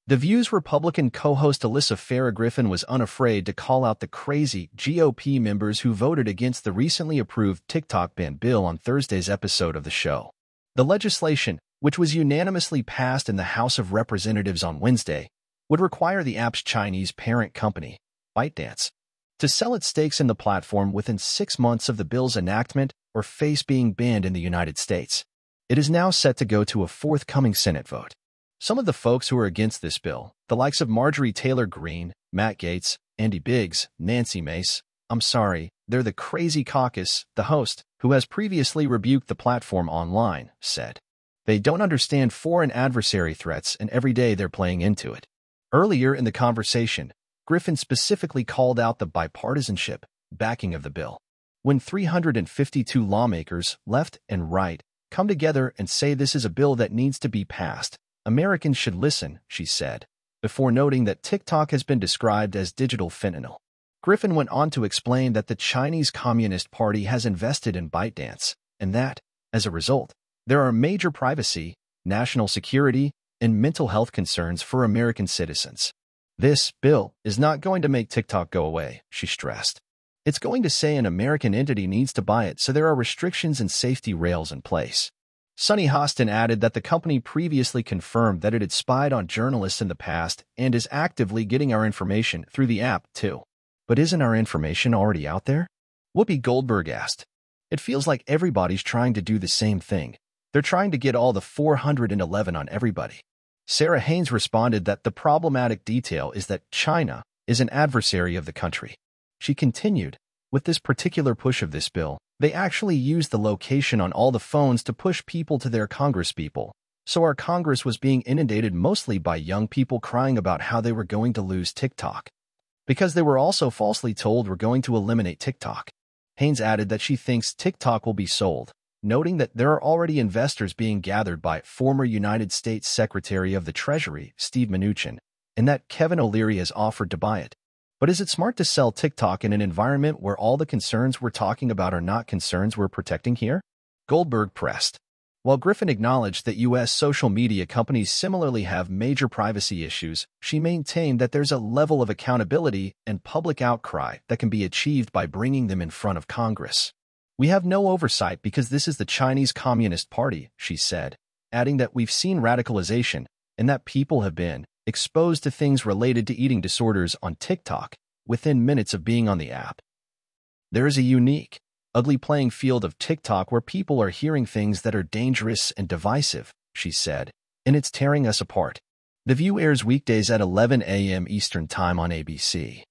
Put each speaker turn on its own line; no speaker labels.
The View's Republican co-host Alyssa Farah Griffin was unafraid to call out the crazy GOP members who voted against the recently approved TikTok ban bill on Thursday's episode of the show. The legislation, which was unanimously passed in the House of Representatives on Wednesday, would require the app's Chinese parent company, ByteDance, to sell its stakes in the platform within 6 months of the bill's enactment or face being banned in the United States. It is now set to go to a forthcoming Senate vote. Some of the folks who are against this bill, the likes of Marjorie Taylor Greene, Matt Gaetz, Andy Biggs, Nancy Mace, I'm sorry, they're the crazy caucus, the host, who has previously rebuked the platform online, said. They don't understand foreign adversary threats and every day they're playing into it. Earlier in the conversation, Griffin specifically called out the bipartisanship backing of the bill. When 352 lawmakers, left and right, come together and say this is a bill that needs to be passed, Americans should listen, she said, before noting that TikTok has been described as digital fentanyl. Griffin went on to explain that the Chinese Communist Party has invested in ByteDance, and that, as a result, there are major privacy, national security, and mental health concerns for American citizens. This bill is not going to make TikTok go away, she stressed. It's going to say an American entity needs to buy it, so there are restrictions and safety rails in place. Sunny Hostin added that the company previously confirmed that it had spied on journalists in the past and is actively getting our information through the app, too. But isn't our information already out there? Whoopi Goldberg asked. It feels like everybody's trying to do the same thing. They're trying to get all the 411 on everybody. Sarah Haynes responded that the problematic detail is that China is an adversary of the country. She continued, with this particular push of this bill, they actually used the location on all the phones to push people to their congresspeople. So our Congress was being inundated mostly by young people crying about how they were going to lose TikTok. Because they were also falsely told we're going to eliminate TikTok. Haynes added that she thinks TikTok will be sold, noting that there are already investors being gathered by former United States Secretary of the Treasury, Steve Mnuchin, and that Kevin O'Leary has offered to buy it. But is it smart to sell TikTok in an environment where all the concerns we're talking about are not concerns we're protecting here? Goldberg pressed. While Griffin acknowledged that U.S. social media companies similarly have major privacy issues, she maintained that there's a level of accountability and public outcry that can be achieved by bringing them in front of Congress. We have no oversight because this is the Chinese Communist Party, she said, adding that we've seen radicalization and that people have been exposed to things related to eating disorders on TikTok within minutes of being on the app. There is a unique, ugly playing field of TikTok where people are hearing things that are dangerous and divisive, she said, and it's tearing us apart. The View airs weekdays at 11 a.m. Eastern Time on ABC.